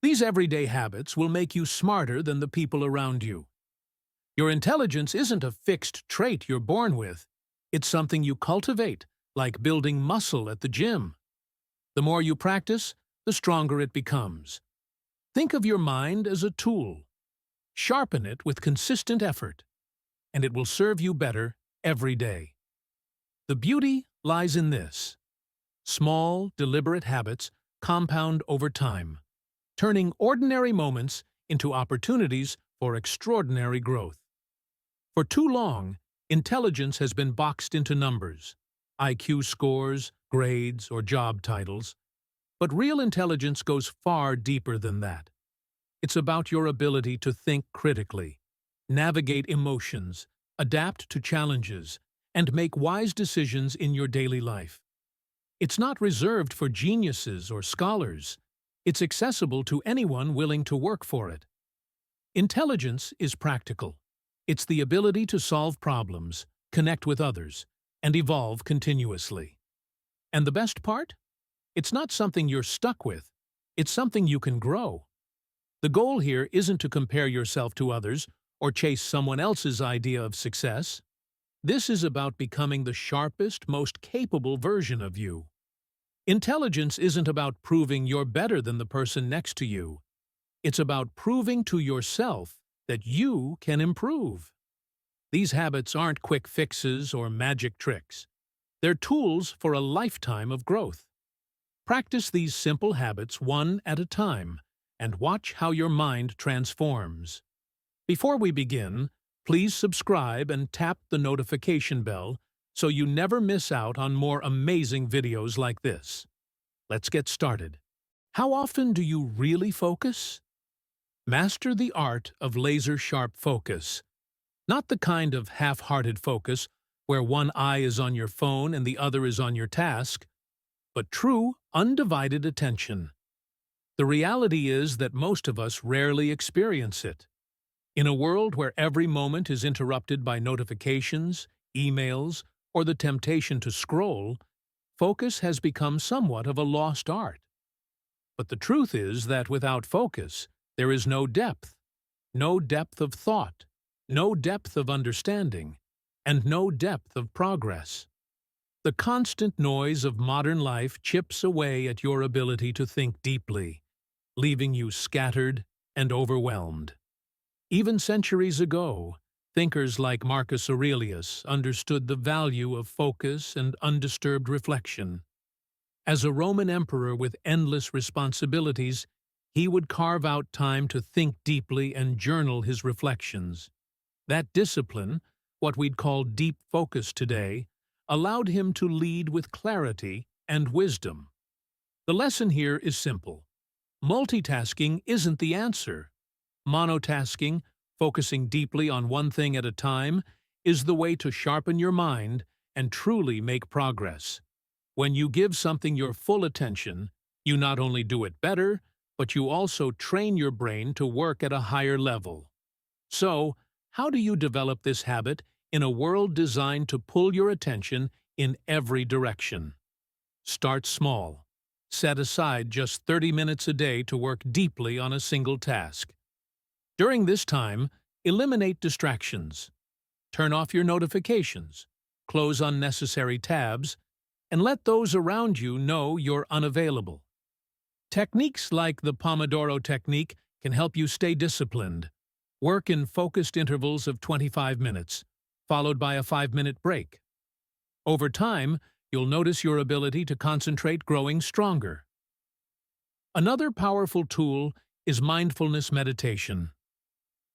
These everyday habits will make you smarter than the people around you. Your intelligence isn't a fixed trait you're born with. It's something you cultivate, like building muscle at the gym. The more you practice, the stronger it becomes. Think of your mind as a tool. Sharpen it with consistent effort, and it will serve you better every day. The beauty lies in this. Small, deliberate habits compound over time, turning ordinary moments into opportunities for extraordinary growth. For too long, intelligence has been boxed into numbers, IQ scores, grades, or job titles. But real intelligence goes far deeper than that. It's about your ability to think critically, navigate emotions, adapt to challenges, and make wise decisions in your daily life. It's not reserved for geniuses or scholars. It's accessible to anyone willing to work for it. Intelligence is practical. It's the ability to solve problems, connect with others, and evolve continuously. And the best part? It's not something you're stuck with. It's something you can grow. The goal here isn't to compare yourself to others or chase someone else's idea of success. This is about becoming the sharpest, most capable version of you. Intelligence isn't about proving you're better than the person next to you. It's about proving to yourself that you can improve. These habits aren't quick fixes or magic tricks. They're tools for a lifetime of growth. Practice these simple habits one at a time, and watch how your mind transforms. Before we begin, please subscribe and tap the notification bell so you never miss out on more amazing videos like this. Let's get started. How often do you really focus? Master the art of laser-sharp focus. Not the kind of half-hearted focus where one eye is on your phone and the other is on your task, but true, undivided attention. The reality is that most of us rarely experience it. In a world where every moment is interrupted by notifications, emails, or the temptation to scroll, focus has become somewhat of a lost art. But the truth is that without focus, there is no depth of thought, no depth of understanding, and no depth of progress. The constant noise of modern life chips away at your ability to think deeply, leaving you scattered and overwhelmed. Even centuries ago, thinkers like Marcus Aurelius understood the value of focus and undisturbed reflection. As a Roman emperor with endless responsibilities, he would carve out time to think deeply and journal his reflections. That discipline, what we'd call deep focus today, allowed him to lead with clarity and wisdom. The lesson here is simple. Multitasking isn't the answer. Monotasking, focusing deeply on one thing at a time, is the way to sharpen your mind and truly make progress. When you give something your full attention, you not only do it better, but you also train your brain to work at a higher level. So, how do you develop this habit in a world designed to pull your attention in every direction? Start small. Set aside just 30 minutes a day to work deeply on a single task. During this time, eliminate distractions. Turn off your notifications, close unnecessary tabs, and let those around you know you're unavailable. Techniques like the Pomodoro technique can help you stay disciplined. Work in focused intervals of 25 minutes, followed by a 5-minute break. Over time, you'll notice your ability to concentrate growing stronger. Another powerful tool is mindfulness meditation.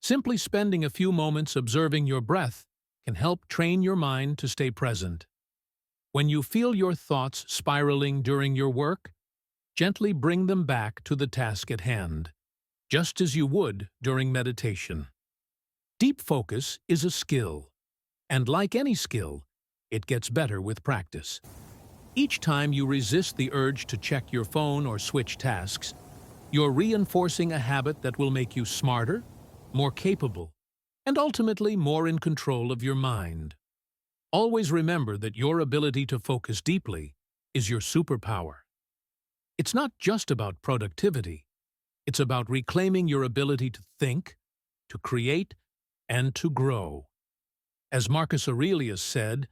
Simply spending a few moments observing your breath can help train your mind to stay present. When you feel your thoughts spiraling during your work, gently bring them back to the task at hand, just as you would during meditation. Deep focus is a skill, and like any skill, it gets better with practice. Each time you resist the urge to check your phone or switch tasks, you're reinforcing a habit that will make you smarter, more capable, and ultimately more in control of your mind. Always remember that your ability to focus deeply is your superpower. It's not just about productivity. It's about reclaiming your ability to think, to create, and to grow. As Marcus Aurelius said,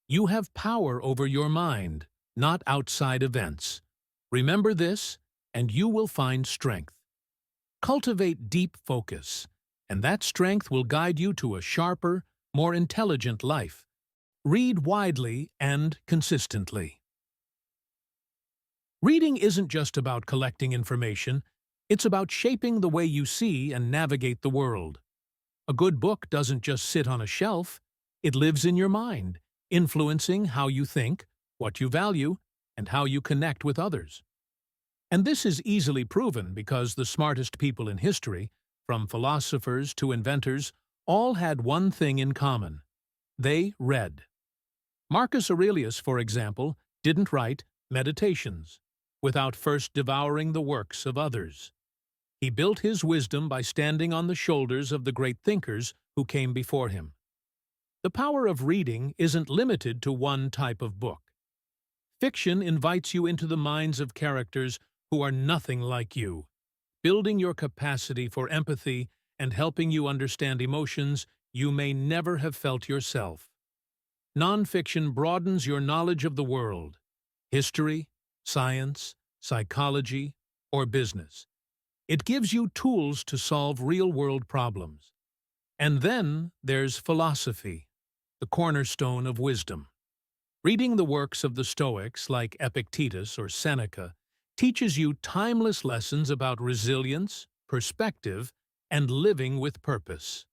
"You have power over your mind, not outside events. Remember this, and you will find strength." Cultivate deep focus, and that strength will guide you to a sharper, more intelligent life. Read widely and consistently. Reading isn't just about collecting information, it's about shaping the way you see and navigate the world. A good book doesn't just sit on a shelf, it lives in your mind, influencing how you think, what you value, and how you connect with others. And this is easily proven because the smartest people in history, from philosophers to inventors, all had one thing in common. They read. Marcus Aurelius, for example, didn't write Meditations without first devouring the works of others. He built his wisdom by standing on the shoulders of the great thinkers who came before him. The power of reading isn't limited to one type of book. Fiction invites you into the minds of characters who are nothing like you, building your capacity for empathy and helping you understand emotions you may never have felt yourself. Nonfiction broadens your knowledge of the world, history, science, psychology, or business. It gives you tools to solve real-world problems. And then there's philosophy, the cornerstone of wisdom. Reading the works of the Stoics like Epictetus or Seneca teaches you timeless lessons about resilience, perspective, and living with purpose.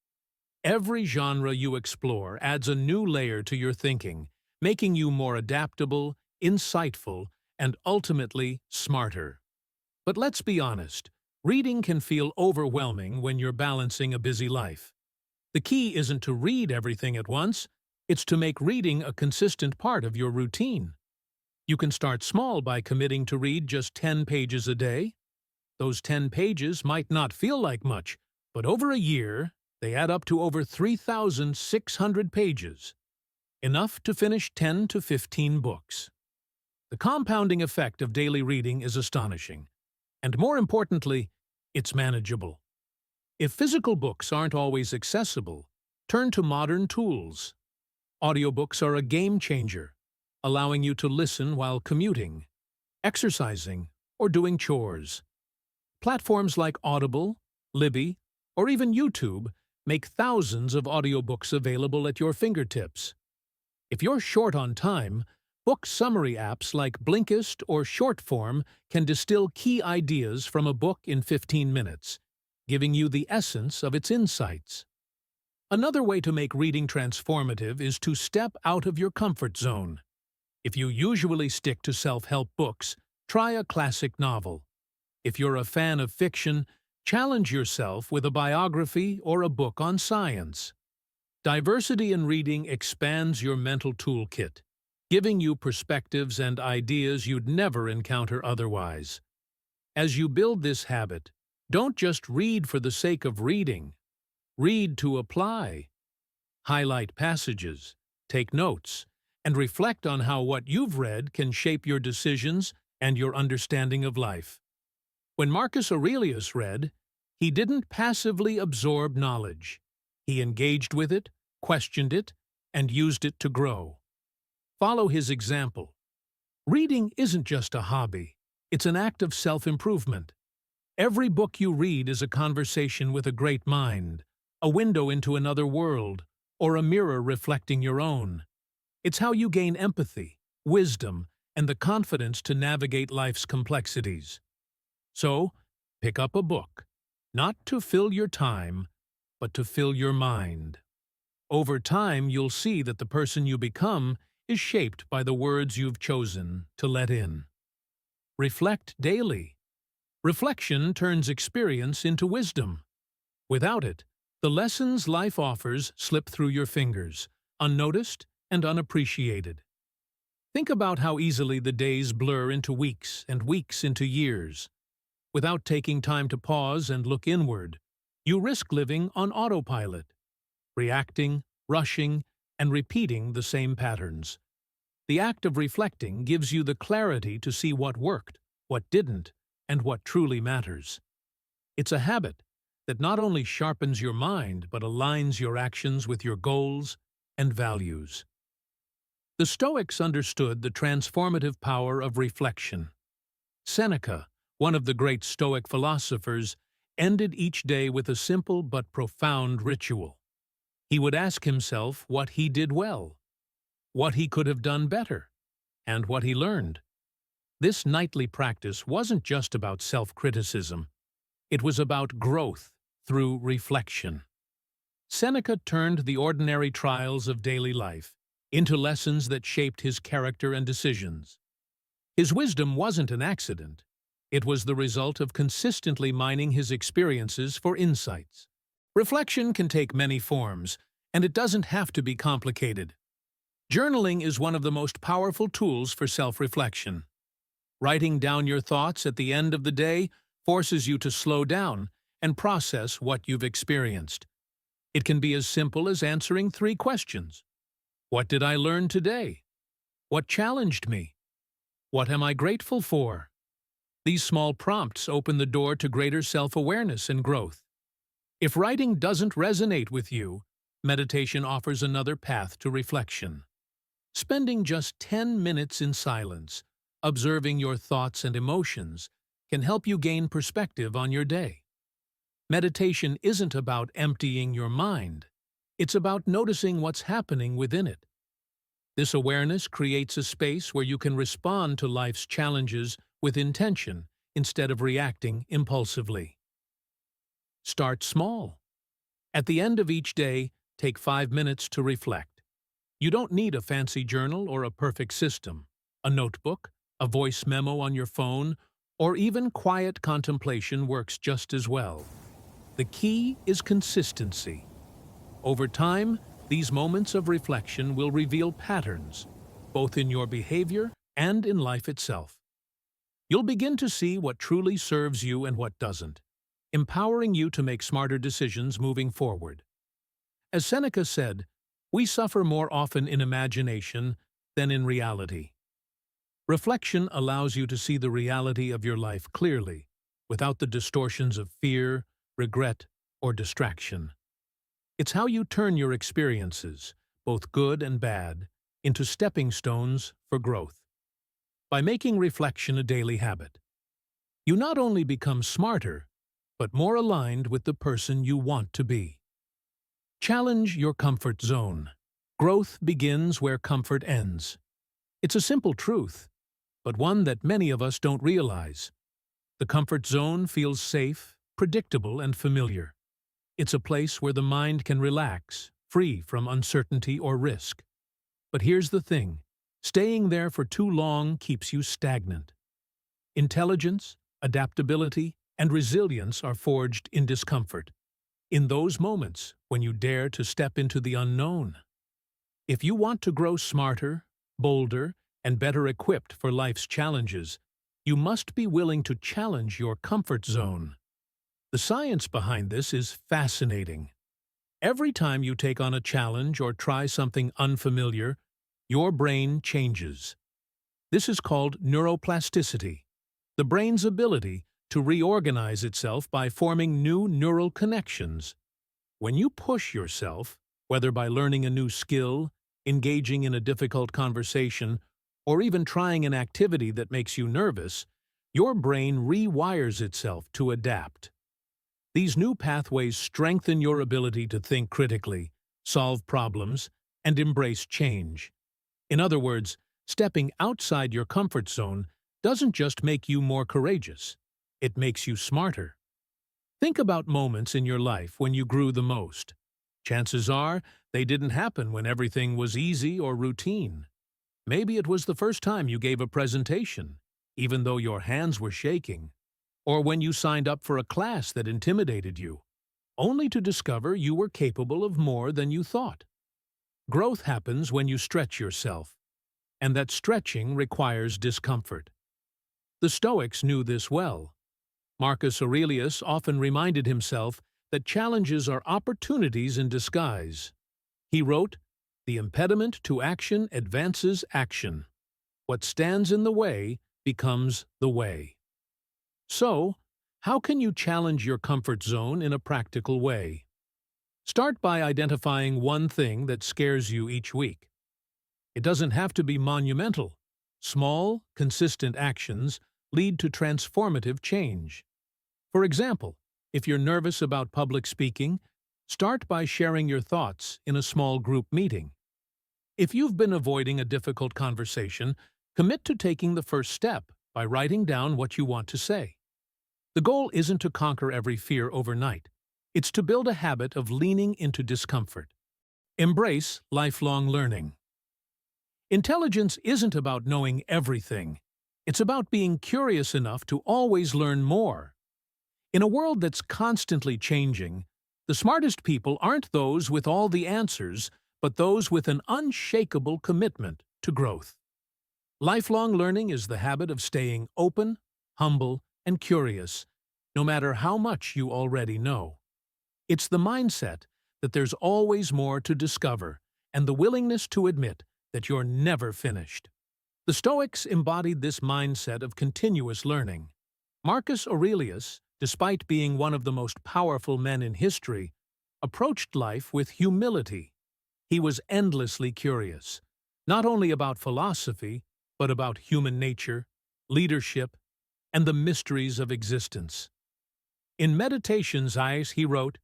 Every genre you explore adds a new layer to your thinking, making you more adaptable, insightful, and ultimately smarter. But let's be honest, reading can feel overwhelming when you're balancing a busy life. The key isn't to read everything at once, it's to make reading a consistent part of your routine. You can start small by committing to read just 10 pages a day. Those 10 pages might not feel like much, but over a year, they add up to over 3,600 pages, enough to finish 10 to 15 books. The compounding effect of daily reading is astonishing, and more importantly, it's manageable. If physical books aren't always accessible, turn to modern tools. Audiobooks are a game changer, allowing you to listen while commuting, exercising, or doing chores. Platforms like Audible, Libby, or even YouTube make thousands of audiobooks available at your fingertips. If you're short on time, book summary apps like Blinkist or Shortform can distill key ideas from a book in 15 minutes, giving you the essence of its insights. Another way to make reading transformative is to step out of your comfort zone. If you usually stick to self-help books, try a classic novel. If you're a fan of fiction, challenge yourself with a biography or a book on science. Diversity in reading expands your mental toolkit, giving you perspectives and ideas you'd never encounter otherwise. As you build this habit, don't just read for the sake of reading. Read to apply. Highlight passages, take notes, and reflect on how what you've read can shape your decisions and your understanding of life. When Marcus Aurelius read, he didn't passively absorb knowledge. He engaged with it, questioned it, and used it to grow. Follow his example. Reading isn't just a hobby, it's an act of self-improvement. Every book you read is a conversation with a great mind, a window into another world, or a mirror reflecting your own. It's how you gain empathy, wisdom, and the confidence to navigate life's complexities. So, pick up a book, not to fill your time, but to fill your mind. Over time, you'll see that the person you become is shaped by the words you've chosen to let in. Reflect daily. Reflection turns experience into wisdom. Without it, the lessons life offers slip through your fingers, unnoticed and unappreciated. Think about how easily the days blur into weeks and weeks into years. Without taking time to pause and look inward, you risk living on autopilot, reacting, rushing, and repeating the same patterns. The act of reflecting gives you the clarity to see what worked, what didn't, and what truly matters. It's a habit that not only sharpens your mind but aligns your actions with your goals and values. The Stoics understood the transformative power of reflection. Seneca, one of the great Stoic philosophers, ended each day with a simple but profound ritual. He would ask himself what he did well, what he could have done better, and what he learned. This nightly practice wasn't just about self-criticism. It was about growth through reflection. Seneca turned the ordinary trials of daily life into lessons that shaped his character and decisions. His wisdom wasn't an accident. It was the result of consistently mining his experiences for insights. Reflection can take many forms, and it doesn't have to be complicated. Journaling is one of the most powerful tools for self-reflection. Writing down your thoughts at the end of the day forces you to slow down and process what you've experienced. It can be as simple as answering 3 questions. What did I learn today? What challenged me? What am I grateful for? These small prompts open the door to greater self-awareness and growth. If writing doesn't resonate with you, meditation offers another path to reflection. Spending just 10 minutes in silence, observing your thoughts and emotions, can help you gain perspective on your day. Meditation isn't about emptying your mind. It's about noticing what's happening within it. This awareness creates a space where you can respond to life's challenges with intention instead of reacting impulsively. Start small. At the end of each day, take 5 minutes to reflect. You don't need a fancy journal or a perfect system. A notebook, a voice memo on your phone, or even quiet contemplation works just as well. The key is consistency. Over time, these moments of reflection will reveal patterns, both in your behavior and in life itself. You'll begin to see what truly serves you and what doesn't, empowering you to make smarter decisions moving forward. As Seneca said, we suffer more often in imagination than in reality. Reflection allows you to see the reality of your life clearly, without the distortions of fear, regret, or distraction. It's how you turn your experiences, both good and bad, into stepping stones for growth. By making reflection a daily habit, you not only become smarter, but more aligned with the person you want to be. Challenge your comfort zone. Growth begins where comfort ends. It's a simple truth, but one that many of us don't realize. The comfort zone feels safe, predictable, and familiar. It's a place where the mind can relax, free from uncertainty or risk. But here's the thing, staying there for too long keeps you stagnant. Intelligence, adaptability, and resilience are forged in discomfort. In those moments when you dare to step into the unknown. If you want to grow smarter, bolder, and better equipped for life's challenges, you must be willing to challenge your comfort zone. The science behind this is fascinating. Every time you take on a challenge or try something unfamiliar, your brain changes. This is called neuroplasticity, the brain's ability to reorganize itself by forming new neural connections. When you push yourself, whether by learning a new skill, engaging in a difficult conversation, or even trying an activity that makes you nervous, your brain rewires itself to adapt. These new pathways strengthen your ability to think critically, solve problems, and embrace change. In other words, stepping outside your comfort zone doesn't just make you more courageous, it makes you smarter. Think about moments in your life when you grew the most. Chances are they didn't happen when everything was easy or routine. Maybe it was the first time you gave a presentation, even though your hands were shaking, or when you signed up for a class that intimidated you, only to discover you were capable of more than you thought. Growth happens when you stretch yourself, and that stretching requires discomfort. The Stoics knew this well. Marcus Aurelius often reminded himself that challenges are opportunities in disguise. He wrote, "The impediment to action advances action. What stands in the way becomes the way." So, How can you challenge your comfort zone in a practical way? Start by identifying one thing that scares you each week. It doesn't have to be monumental. Small, consistent actions lead to transformative change. For example, if you're nervous about public speaking, start by sharing your thoughts in a small group meeting. If you've been avoiding a difficult conversation, commit to taking the first step by writing down what you want to say. The goal isn't to conquer every fear overnight. It's to build a habit of leaning into discomfort. Embrace lifelong learning. Intelligence isn't about knowing everything. It's about being curious enough to always learn more. In a world that's constantly changing, the smartest people aren't those with all the answers, but those with an unshakable commitment to growth. Lifelong learning is the habit of staying open, humble, and curious, no matter how much you already know. It's the mindset that there's always more to discover and the willingness to admit that you're never finished. The Stoics embodied this mindset of continuous learning. Marcus Aurelius, despite being one of the most powerful men in history, approached life with humility. He was endlessly curious, not only about philosophy, but about human nature, leadership, and the mysteries of existence. In Meditations, he wrote,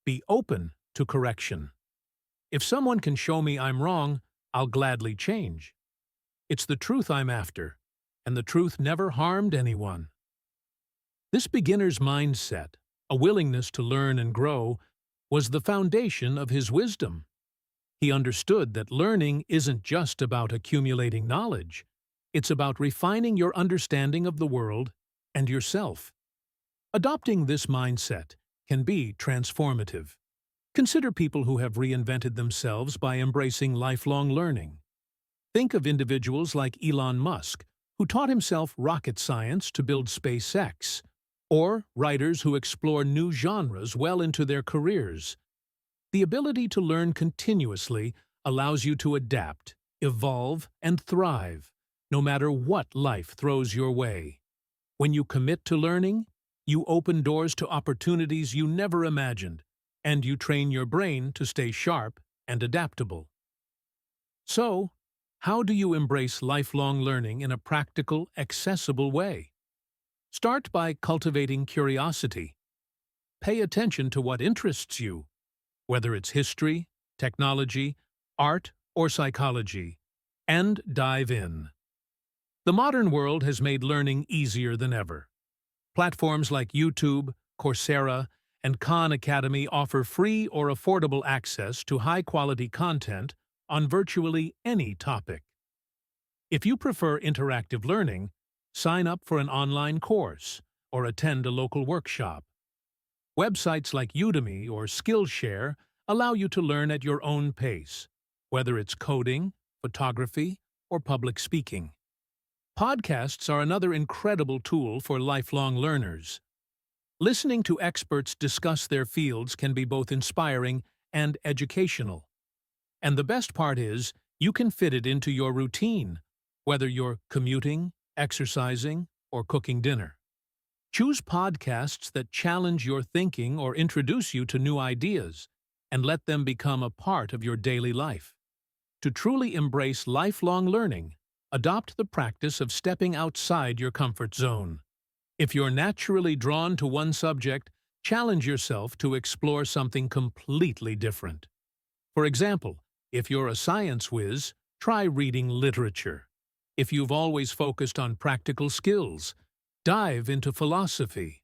"Be open to correction. If someone can show me I'm wrong, I'll gladly change. It's the truth I'm after, and the truth never harmed anyone." This beginner's mindset, a willingness to learn and grow, was the foundation of his wisdom. He understood that learning isn't just about accumulating knowledge. It's about refining your understanding of the world and yourself. Adopting this mindset can be transformative. Consider people who have reinvented themselves by embracing lifelong learning. Think of individuals like Elon Musk, who taught himself rocket science to build SpaceX, or writers who explore new genres well into their careers. The ability to learn continuously allows you to adapt, evolve, and thrive, no matter what life throws your way. When you commit to learning, you open doors to opportunities you never imagined, and you train your brain to stay sharp and adaptable. So, how do you embrace lifelong learning in a practical, accessible way? Start by cultivating curiosity. Pay attention to what interests you, whether it's history, technology, art, or psychology, and dive in. The modern world has made learning easier than ever. Platforms like YouTube, Coursera, and Khan Academy offer free or affordable access to high-quality content on virtually any topic. If you prefer interactive learning, sign up for an online course or attend a local workshop. Websites like Udemy or Skillshare allow you to learn at your own pace, whether it's coding, photography, or public speaking. Podcasts are another incredible tool for lifelong learners. Listening to experts discuss their fields can be both inspiring and educational. And the best part is, you can fit it into your routine, whether you're commuting, exercising, or cooking dinner. Choose podcasts that challenge your thinking or introduce you to new ideas, and let them become a part of your daily life. To truly embrace lifelong learning, adopt the practice of stepping outside your comfort zone. If you're naturally drawn to one subject, challenge yourself to explore something completely different. For example, if you're a science whiz, try reading literature. If you've always focused on practical skills, dive into philosophy.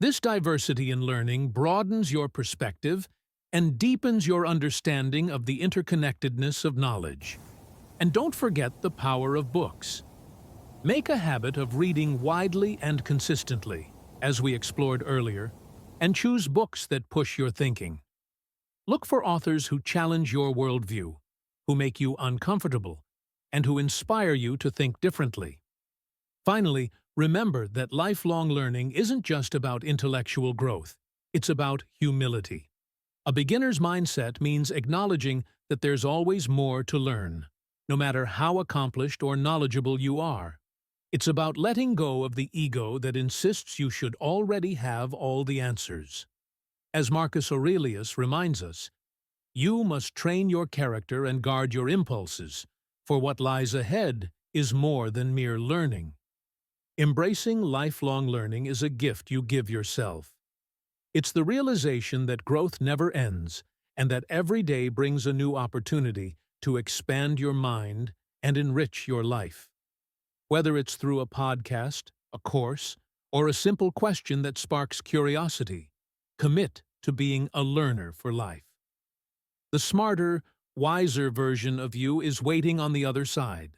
This diversity in learning broadens your perspective and deepens your understanding of the interconnectedness of knowledge. And don't forget the power of books. Make a habit of reading widely and consistently, as we explored earlier, and choose books that push your thinking. Look for authors who challenge your worldview, who make you uncomfortable, and who inspire you to think differently. Finally, remember that lifelong learning isn't just about intellectual growth, it's about humility. A beginner's mindset means acknowledging that there's always more to learn, no matter how accomplished or knowledgeable you are. It's about letting go of the ego that insists you should already have all the answers. As Marcus Aurelius reminds us, you must train your character and guard your impulses, for what lies ahead is more than mere learning. Embracing lifelong learning is a gift you give yourself. It's the realization that growth never ends and that every day brings a new opportunity to expand your mind and enrich your life. Whether it's through a podcast, a course, or a simple question that sparks curiosity, commit to being a learner for life. The smarter, wiser version of you is waiting on the other side.